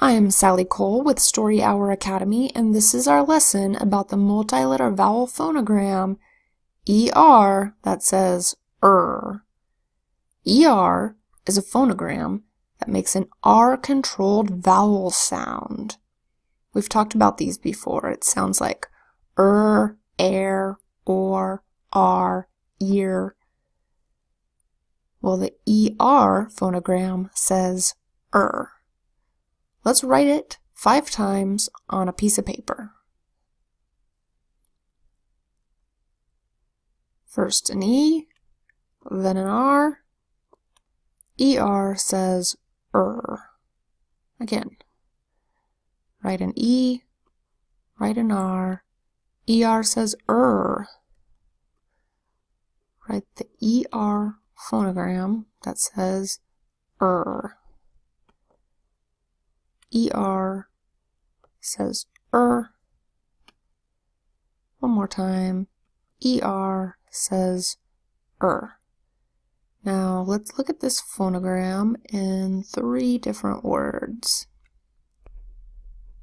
I am Sally Cole with Story Hour Academy, and this is our lesson about the multi-letter vowel phonogram ER that says ER. ER is a phonogram that makes an R-controlled vowel sound. We've talked about these before. It sounds like air, or, R, ear. Well, the ER phonogram says Let's write it 5 times on a piece of paper. First an E, then an R. ER says Again, write an E, write an R. ER says Write the ER phonogram that says ER says One more time. ER says Now let's look at this phonogram in 3 different words.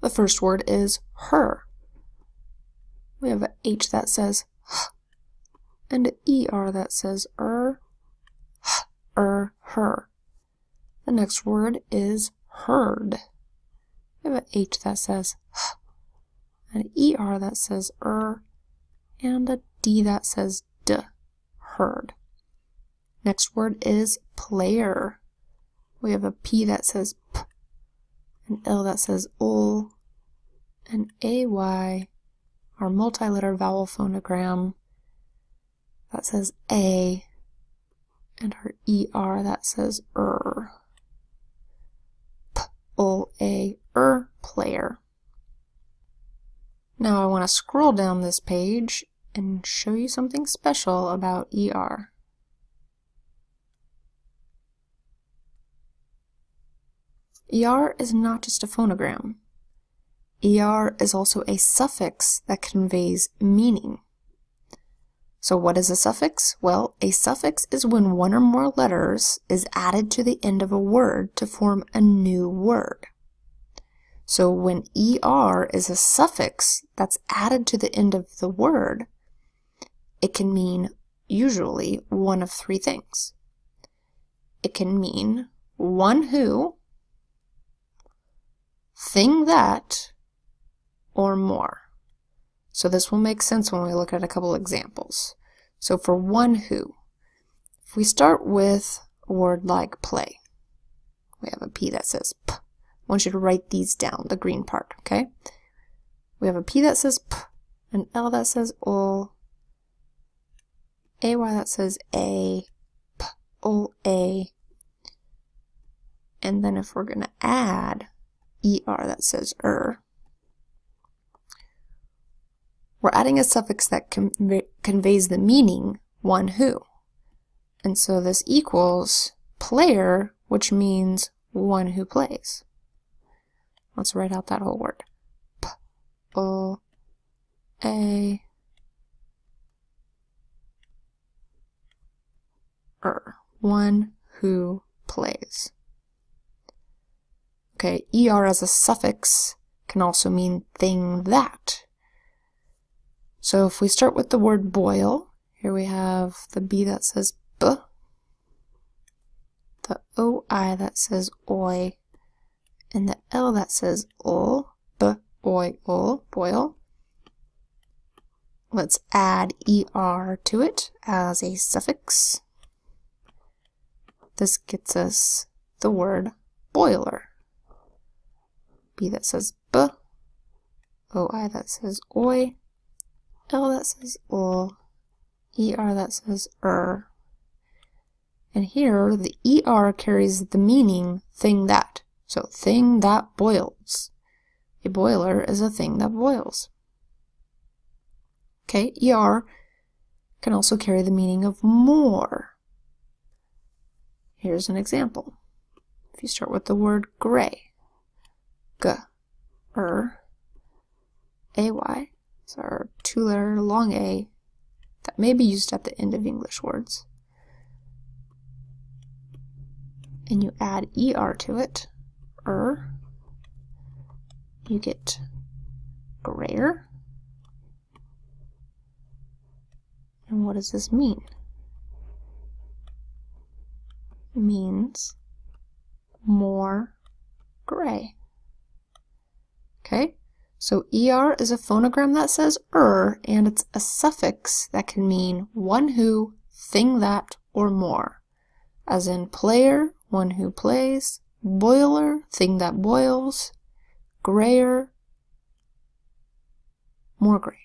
The first word is her. We have an H that says h and an ER that says her. The next word is heard. We have an H that says h, an ER that says and a D that says d, heard. Next word is player. We have a P that says p, an L that says ul, and AY, our multi-letter vowel phonogram that says A, and our ER that says P-ul-A, player. Now I want to scroll down this page and show you something special about ER. ER is not just a phonogram. ER is also a suffix that conveys meaning. So what is a suffix? Well, a suffix is when one or more letters is added to the end of a word to form a new word. So when ER is a suffix that's added to the end of the word, it can mean usually one of 3 things. It can mean one who, thing that, or more. So this will make sense when we look at a couple examples. So for one who, if we start with a word like play, we have a P that says P. I want you to write these down, the green part, okay? We have a P that says P, an L that says ul, AY that says A, P, ul, A, and then if we're going to add ER that says we're adding a suffix that conveys the meaning one who. And so this equals player, which means one who plays. Let's write out that whole word. P-O-A one who plays. Okay, ER as a suffix can also mean thing that. So if we start with the word boil, here we have the B that says B, the OI that says oi, and the L that says ul, B, oi, ul, boil. Let's add ER to it as a suffix. This gets us the word boiler. B that says B, OI that says oi, L that says ul, ER that says And here the ER carries the meaning thing that. So thing that boils. A boiler is a thing that boils. Okay, ER can also carry the meaning of more. Here's an example. If you start with the word gray, G, AY. It's our 2-letter long A that may be used at the end of English words. And you add ER to it, you get grayer. And what does this mean? It means more gray. Okay, so ER is a phonogram that says and it's a suffix that can mean one who, thing that, or more. As in player, one who plays, boiler, thing that boils, grayer, more gray.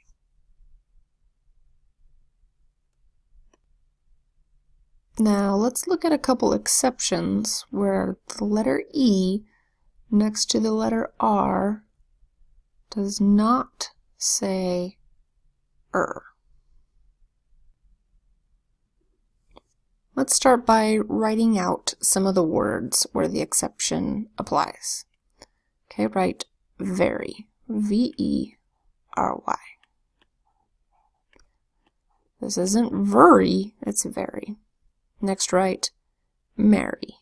Now let's look at a couple exceptions where the letter E next to the letter R does not say Let's start by writing out some of the words where the exception applies. Okay, write very, V-E-R-Y. This isn't very, it's very. Next, write merry,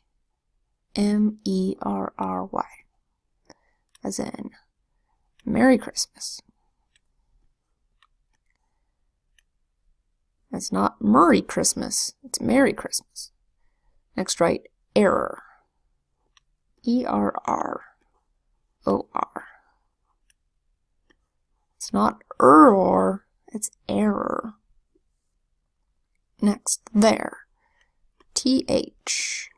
M-E-R-R-Y, as in Merry Christmas. It's not Murray Christmas, it's Merry Christmas. Next, write error, E-R-R-O-R. It's not error, it's error. Next, there, T-H-E-R-E.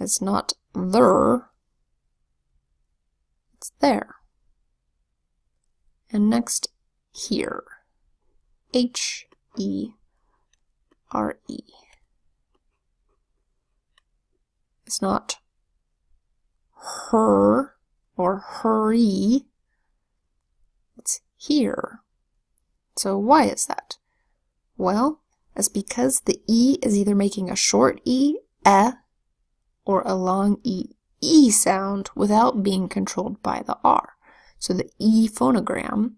It's not there, it's there. And next, here, H-E-R-E. It's not her or hurry, it's here. So why is that? Well, it's because the E is either making a short E, or a long E sound without being controlled by the R. So the E phonogram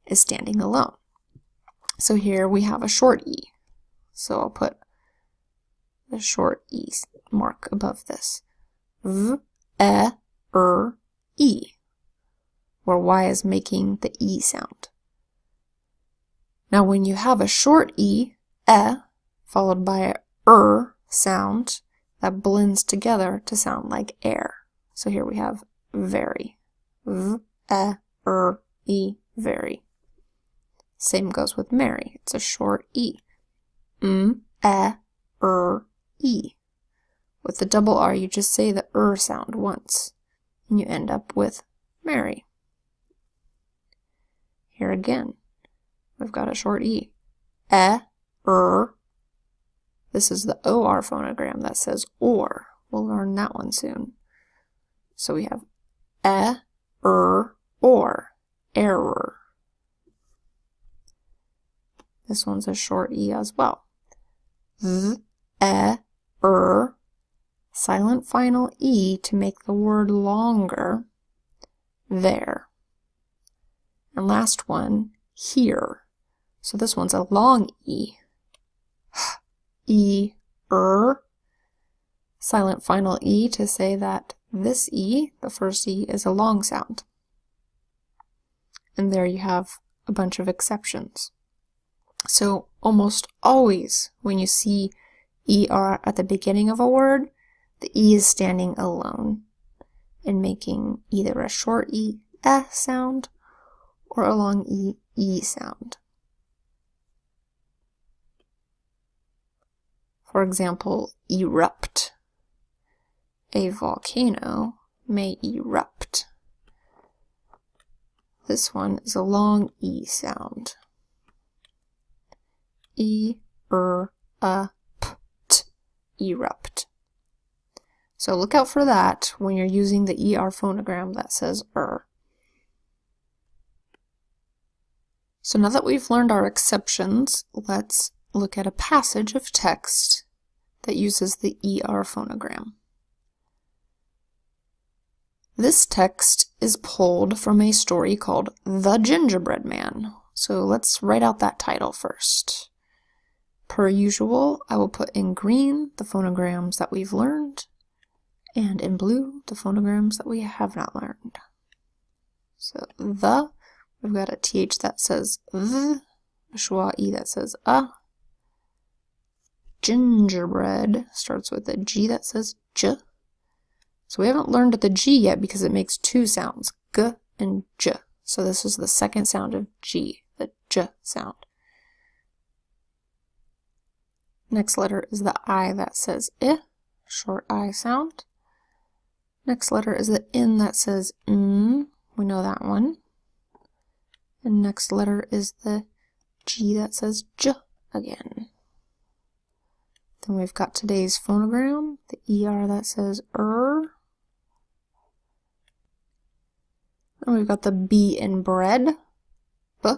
is standing alone. So here we have a short E. So I'll put the short E mark above this. V, E, E, where Y is making the E sound. Now when you have a short E, followed by a sound, that blends together to sound like air. So here we have very. V, E, very. Same goes with merry. It's a short E. E. With the double R, you just say the sound once, and you end up with merry. Here again, we've got a short E. This is the OR phonogram that says or. We'll learn that one soon. So we have or, error. This one's a short E as well. Silent final E to make the word longer, there. And last one, here. So this one's a long E. Silent final E to say that this E, the first E, is a long sound. And there you have a bunch of exceptions. So almost always when you see ER at the beginning of a word, the E is standing alone and making either a short E, sound, or a long E sound. For example, erupt. A volcano may erupt. This one is a long E sound. Erupt. So look out for that when you're using the ER phonogram that says So now that we've learned our exceptions, let's look at a passage of text that uses the ER phonogram. This text is pulled from a story called The Gingerbread Man. So let's write out that title first. Per usual, I will put in green the phonograms that we've learned, and in blue the phonograms that we have not learned. So the, we've got a TH that says th, a schwa E that says a. Gingerbread starts with a G that says j. So we haven't learned the G yet because it makes two sounds, g and j. So this is the second sound of G, the j sound. Next letter is the I that says I, short I sound. Next letter is the N that says n, we know that one. And next letter is the G that says j again. Then we've got today's phonogram, the ER that says And we've got the B in bread, B.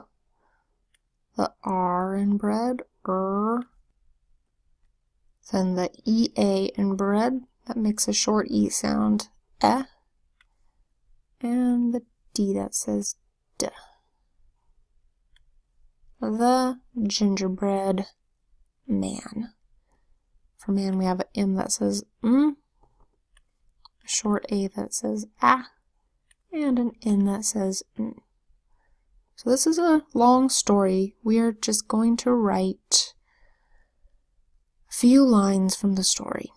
The R in bread, Then the EA in bread, that makes a short E sound, E. And the D that says D. The Gingerbread Man. For man, we have an M that says a short A that says a, and an N that says n. So this is a long story. We are just going to write a few lines from the story.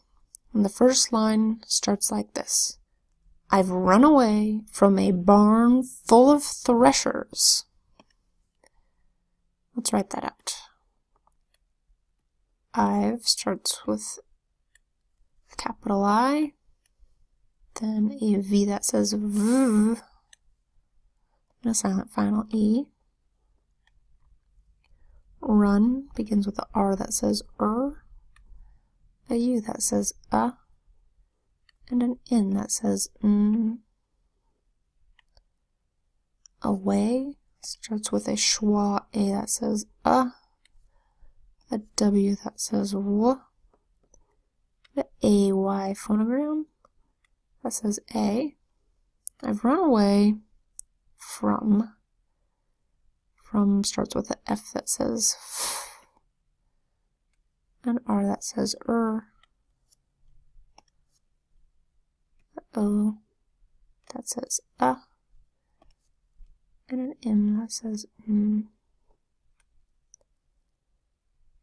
And the first line starts like this. I've run away from a barn full of threshers. Let's write that out. I've starts with a capital I, then a V that says V, and a silent final E. Run begins with the R that says a U that says and an N that says n. Away starts with a schwa A that says a W that says w, the AY phonogram that says A. I've run away from starts with an F that says f, an R that says the O that says and an M that says m.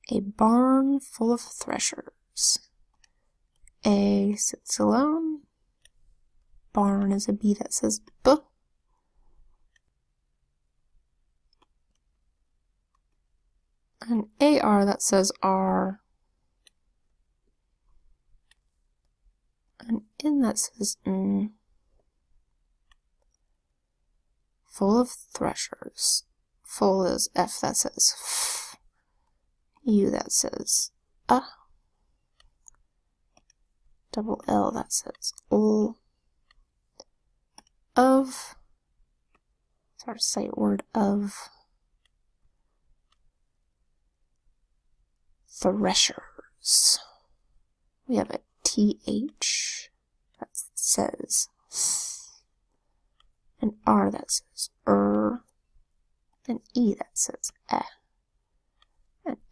A barn full of threshers. A sits alone. Barn is a B that says B. An AR that says R. An N that says N. Full of threshers. Full is F that says F. U that says double L that says L. Of, it's our sight word of, threshers. We have a TH that says th, an R that says an E that says an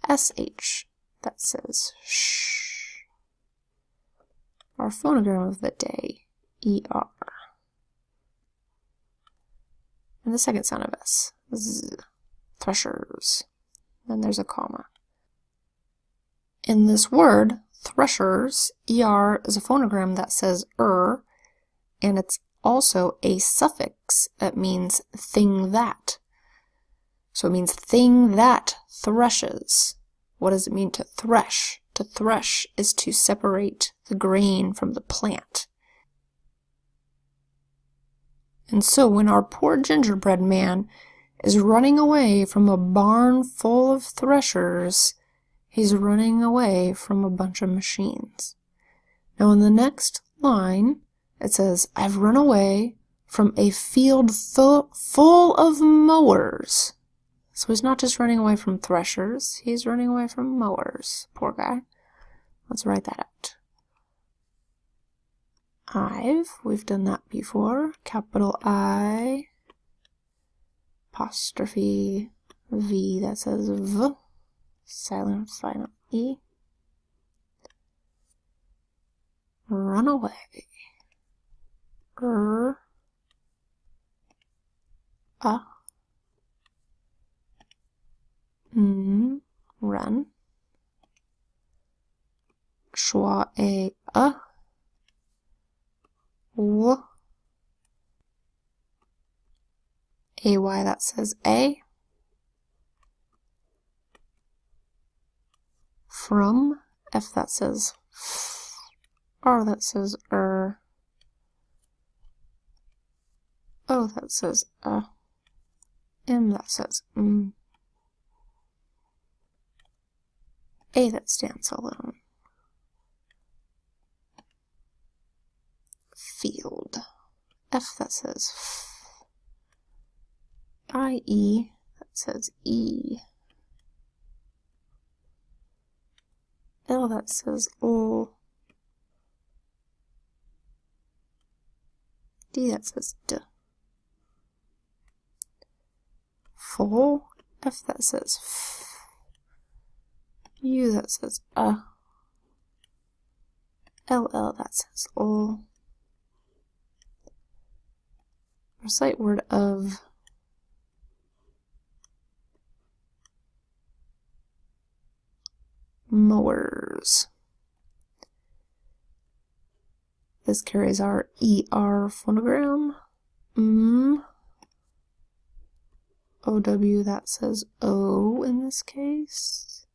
SH that says sh. Our phonogram of the day, ER. And the second sound of S, Z, threshers. Then there's a comma. In this word, threshers, ER is a phonogram that says and it's also a suffix that means thing that. So it means thing that threshes. What does it mean to thresh? To thresh is to separate the grain from the plant. And so when our poor gingerbread man is running away from a barn full of threshers, he's running away from a bunch of machines. Now in the next line, it says, I've run away from a field full of mowers. So he's not just running away from threshers, he's running away from mowers. Poor guy. Let's write that out. We've done that before. Capital I, apostrophe V that says V, silent final E. Run away. Run. Schwa a. W. AY, that says A. From. F, that says F. R, that says O, that says M, that says A, that stands alone. Field. F, that says F. I-E, that says E. L, that says L. D, that says D. Full. F, that says F. U, that says LL, that says L. Our sight word of. Mowers. This carries our ER phonogram. OW, that says O in this case.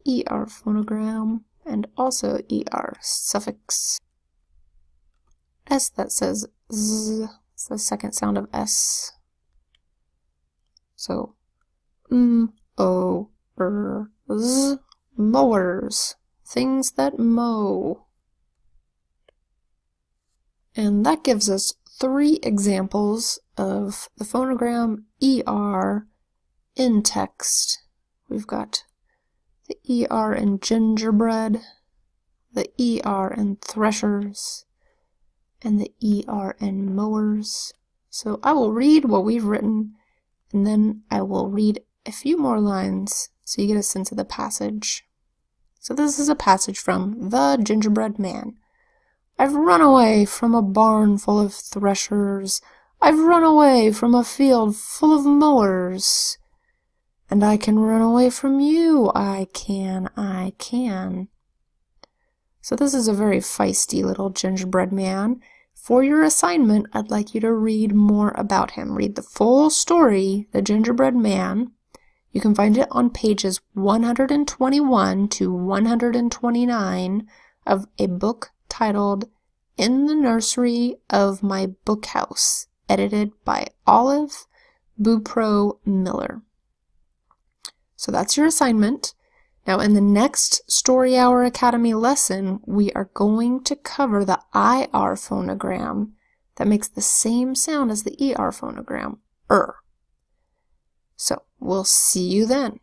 ER phonogram, and also ER suffix. S, that says Z. It's the second sound of S. So, O, Z, mowers, things that mow. And that gives us 3 examples of the phonogram ER in text. We've got the ER in gingerbread, the ER in threshers, and the ER in mowers. So I will read what we've written, and then I will read a few more lines so you get a sense of the passage. So this is a passage from The Gingerbread Man. I've run away from a barn full of threshers. I've run away from a field full of mowers. And I can run away from you. I can. So this is a very feisty little gingerbread man. For your assignment, I'd like you to read more about him. Read the full story, The Gingerbread Man. You can find it on pages 121 to 129 of a book titled In the Nursery of My Bookhouse, edited by Olive Beaupre Miller. So that's your assignment. Now in the next Story Hour Academy lesson, we are going to cover the IR phonogram that makes the same sound as the ER phonogram, So we'll see you then.